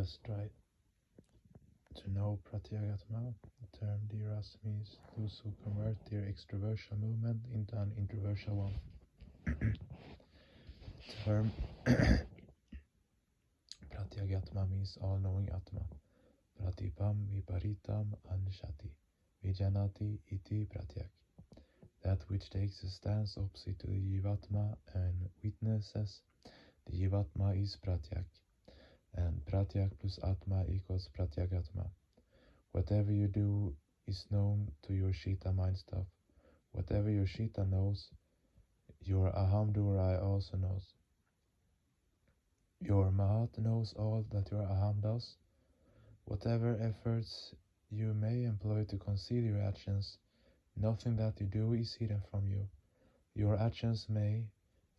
Dhiras try to know Pratyagatma. The term Dhiras means those who convert their extroversial movement into an introversial one. The term Pratyagatma means all-knowing Atma. Pratipam viparitam anshati vijanati iti pratyak. That which takes a stance opposite to the Jivatma and witnesses the Jivatma is pratyak. And pratyak plus atma equals pratyagatma. Whatever you do is known to your Shita mind stuff. Whatever your Shita knows, your Aham Durai also knows. Your Mahat knows all that your Aham does. Whatever efforts you may employ to conceal your actions, nothing that you do is hidden from you. Your actions may,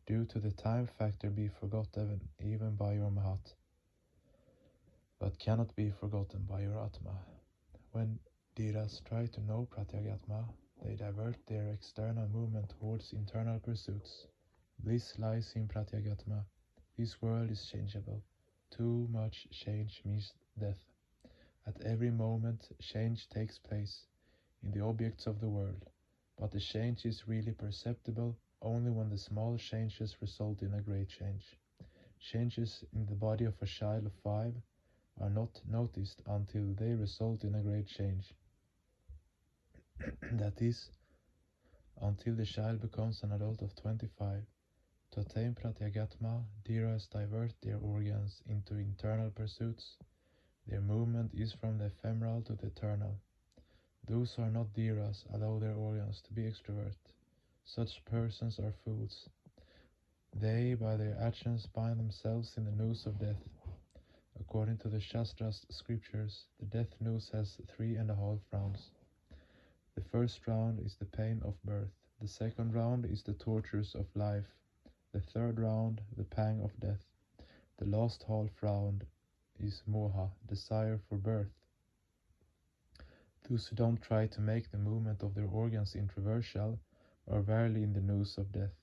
due to the time factor, be forgotten even by your Mahat, but cannot be forgotten by your Atma. When Dhiras try to know Pratyagatma, they divert their external movement towards internal pursuits. Bliss lies in Pratyagatma. This world is changeable. Too much change means death. At every moment, change takes place in the objects of the world, but the change is really perceptible only when the small changes result in a great change. Changes in the body of a child of 5 are not noticed until they result in a great change. That is, until the child becomes an adult of 25. To attain Pratyagatma, Dhiras divert their organs into internal pursuits. Their movement is from the ephemeral to the eternal. Those who are not Dhiras allow their organs to be extrovert. Such persons are fools. They, by their actions, bind themselves in the noose of death. According to the Shastra's scriptures, the death noose has 3.5 rounds. The first round is the pain of birth. The second round is the tortures of life. The third round, the pang of death. The last half round is moha, desire for birth. Those who don't try to make the movement of their organs introversial are verily in the noose of death.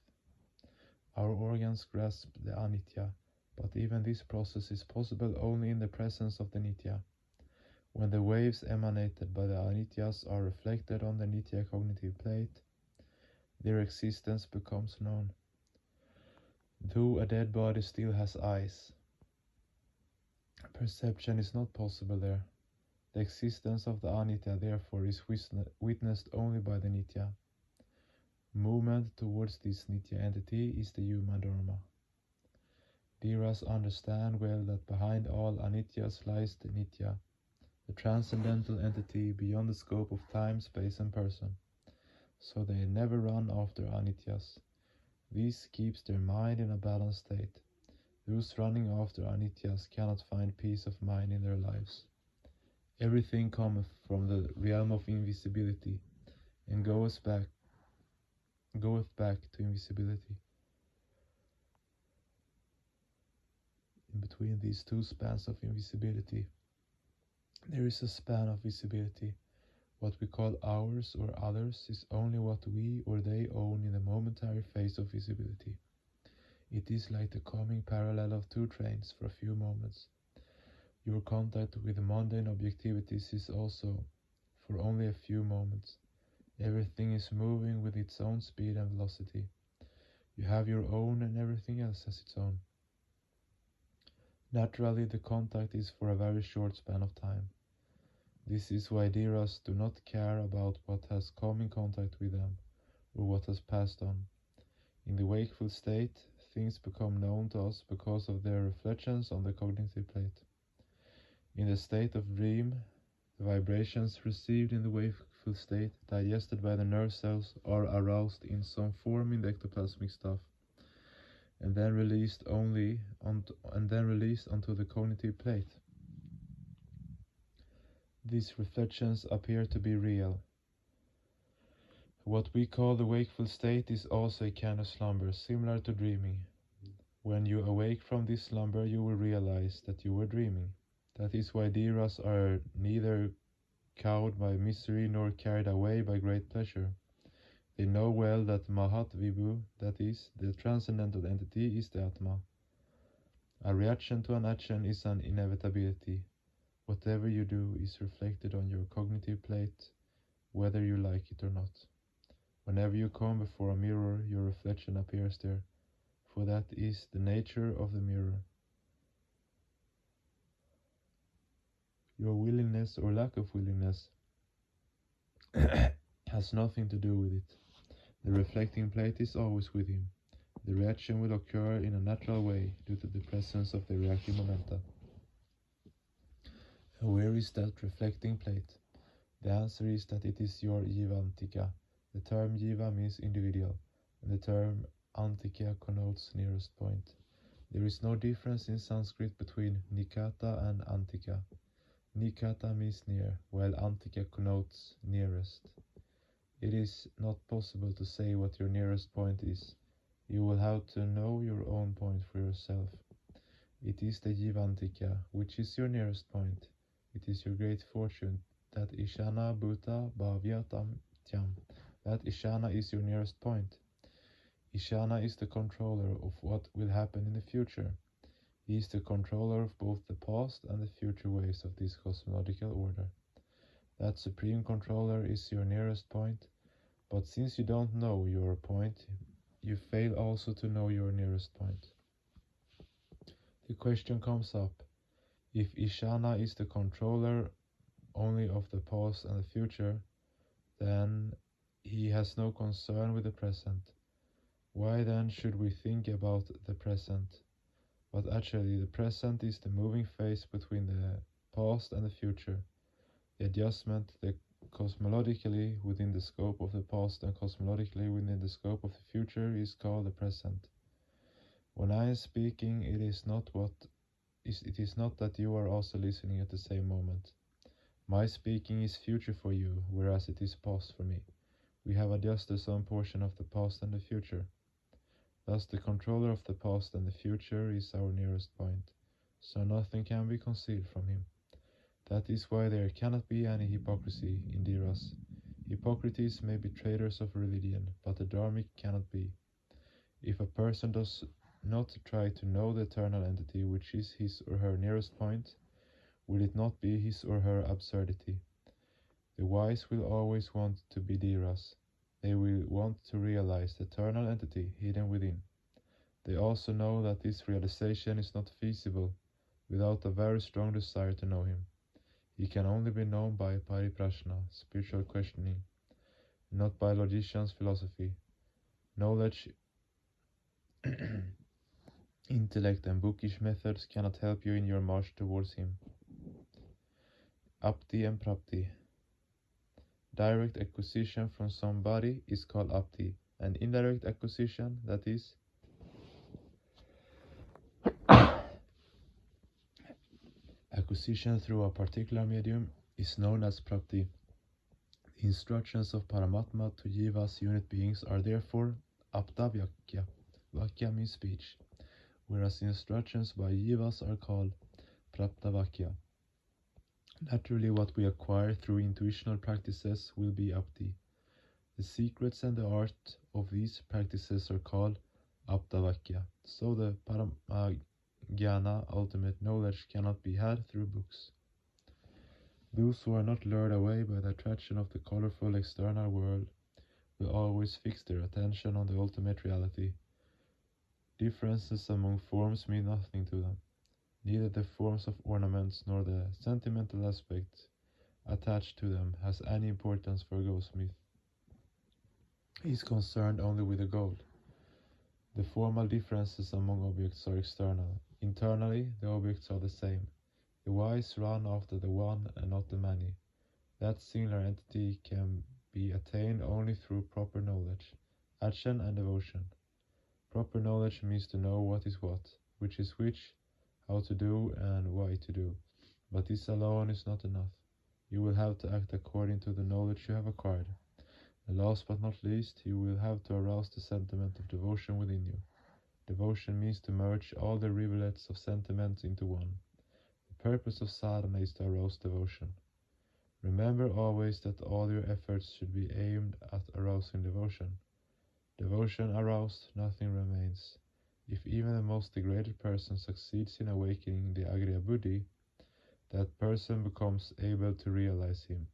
Our organs grasp the anitya, but even this process is possible only in the presence of the nitya. When the waves emanated by the anityas are reflected on the nitya cognitive plate, their existence becomes known. Though a dead body still has eyes, perception is not possible there. The existence of the anitya therefore is witnessed only by the nitya. Movement towards this nitya entity is the yuma dharma. Dhiras understand well that behind all anityas lies the nitya, the transcendental entity beyond the scope of time, space and person. So they never run after anityas. This keeps their mind in a balanced state. Those running after anityas cannot find peace of mind in their lives. Everything cometh from the realm of invisibility and goeth back to invisibility. In between these two spans of invisibility, there is a span of visibility. What we call ours or others is only what we or they own in the momentary phase of visibility. It is like the coming parallel of 2 trains for a few moments. Your contact with the mundane objectivities is also for only a few moments. Everything is moving with its own speed and velocity. You have your own and everything else has its own. Naturally, the contact is for a very short span of time. This is why Dhiras do not care about what has come in contact with them, or what has passed on. In the wakeful state, things become known to us because of their reflections on the cognitive plate. In the state of dream, the vibrations received in the wakeful state, digested by the nerve cells, are aroused in some form in the ectoplasmic stuff, and then released onto the cognitive plate. These reflections appear to be real. What we call the wakeful state is also a kind of slumber, similar to dreaming. When you awake from this slumber, you will realize that you were dreaming. That is why Dhiras are neither cowed by misery nor carried away by great pleasure. They know well that Mahat Vibhu, that is, the transcendental entity, is the Atma. A reaction to an action is an inevitability. Whatever you do is reflected on your cognitive plate, whether you like it or not. Whenever you come before a mirror, your reflection appears there, for that is the nature of the mirror. Your willingness or lack of willingness has nothing to do with it. The reflecting plate is always with him. The reaction will occur in a natural way due to the presence of the reactive momenta. And where is that reflecting plate? The answer is that it is your jiva antika. The term jiva means individual, and the term antika connotes nearest point. There is no difference in Sanskrit between nikata and antika. Nikata means near, while antika connotes nearest. It is not possible to say what your nearest point is. You will have to know your own point for yourself. It is the jivantika, which is your nearest point. It is your great fortune that Ishana Bhuta Bhavyatam Tyam. That Ishana is your nearest point. Ishana is the controller of what will happen in the future. He is the controller of both the past and the future ways of this cosmological order. That supreme controller is your nearest point, but since you don't know your point, you fail also to know your nearest point. The question comes up, if Ishana is the controller only of the past and the future, then he has no concern with the present. Why then should we think about the present? But actually the present is the moving phase between the past and the future. The adjustment, the cosmologically within the scope of the past and cosmologically within the scope of the future is called the present. When I am speaking, it is not that you are also listening at the same moment. My speaking is future for you, whereas it is past for me. We have adjusted some portion of the past and the future. Thus the controller of the past and the future is our nearest point, so nothing can be concealed from him. That is why there cannot be any hypocrisy in Dhiras. Hippocrates may be traitors of religion, but the dharmic cannot be. If a person does not try to know the eternal entity which is his or her nearest point, will it not be his or her absurdity? The wise will always want to be Dhiras. They will want to realize the eternal entity hidden within. They also know that this realization is not feasible without a very strong desire to know him. He can only be known by pariprashna, spiritual questioning, not by logician's philosophy. Knowledge, intellect and bookish methods cannot help you in your march towards him. Apti and prapti. Direct acquisition from somebody is called apti, and indirect acquisition, that is, acquisition through a particular medium, is known as prapti. The instructions of Paramatma to Jivas unit beings are therefore apta vakya. Vakya means speech, whereas instructions by Jivas are called prapta vakya. Naturally, what we acquire through intuitional practices will be apti. The secrets and the art of these practices are called apta vakya. So the Paramajnana, ultimate knowledge, cannot be had through books. Those who are not lured away by the attraction of the colorful external world will always fix their attention on the ultimate reality. Differences among forms mean nothing to them. Neither the forms of ornaments nor the sentimental aspect attached to them has any importance for a goldsmith. He is concerned only with the gold. The formal differences among objects are external. Internally, the objects are the same. The wise run after the one and not the many. That singular entity can be attained only through proper knowledge, action and devotion. Proper knowledge means to know what is what, which is which, how to do and why to do. But this alone is not enough. You will have to act according to the knowledge you have acquired. And last but not least, you will have to arouse the sentiment of devotion within you. Devotion means to merge all the rivulets of sentiments into one. The purpose of sadhana is to arouse devotion. Remember always that all your efforts should be aimed at arousing devotion. Devotion aroused, nothing remains. If even the most degraded person succeeds in awakening the Agriya Buddhi, that person becomes able to realize him.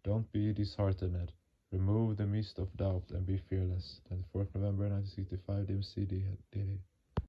Don't be disheartened. Remove the mist of doubt and be fearless. 24th November 1965, DMC, Delhi.